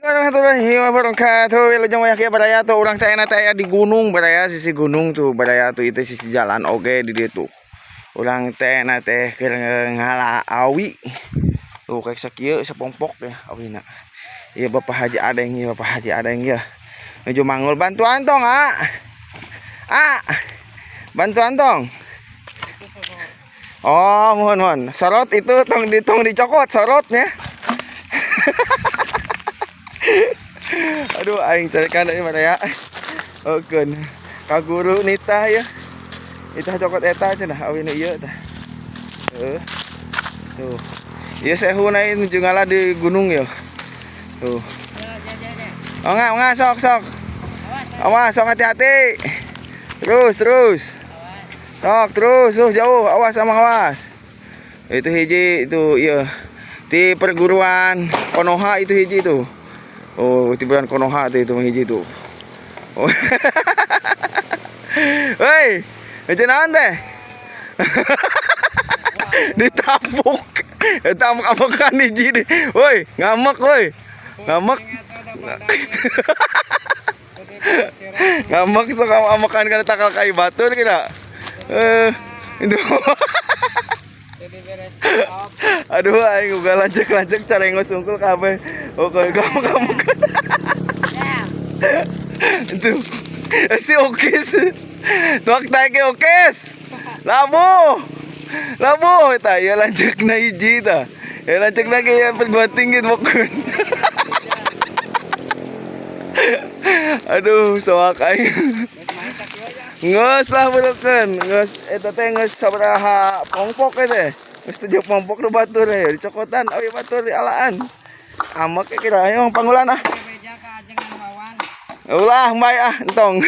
Warahmatullahi wabarakatuh. Wilujeng wayah baraya tuh urang teh teh di gunung baraya sisi gunung tuh baraya tuh itu sisi jalan oge di ditu. Urang teh teh keur ngala awi. Tuh kayak sakieu sapompok deh awina. Iya Bapak Haji Adeng ya Bapak Haji Adeng ya. Nuju mangul bantuan tong, ah. Ah. Bantuan tong. Oh, mohon. Sorot itu tong dicokot sorotnya. Aduh aing carikan deui mana ya. Okeun. Ka guru nita ya. Itu cokot eta cenah awina ieu tah. Tuh. Ieu sehuna nuju ngala di gunung ya. Tuh. Oh enggak sok. Awas sok hati-hati. Terus. Sok terus jauh awas sama awas. Itu hiji itu iya. Di perguruan Konoha itu hiji tuh. Oh, di perguruan Konoha tuh itu hiji tuh. Oh. Hei, macam naon teh? Ditapuk. Tamuk-amukan hiji deh. Woi, ngamek woi. Ngamek. Ngamek sok amukan kana takal kai batur kira. Itu. Aduh aing uga lancek carengos ungkul kabeh. Oke, kamu kan. Itu. Si Okis. Tuak taeke Okis. Labu eta ya lancekna hiji ta. Ya lancekna ge ya perguruan tinggi bokun. Aduh, soak aing. Ngeus lah beureukkeun, ngeus eta teh ngeus sabaraha pongpok teh. Geus 7 pongpok nu batur we, dicokotan awi batur di alaan. Amek kira ayo panggulan ah. Ulah mbay ah entong.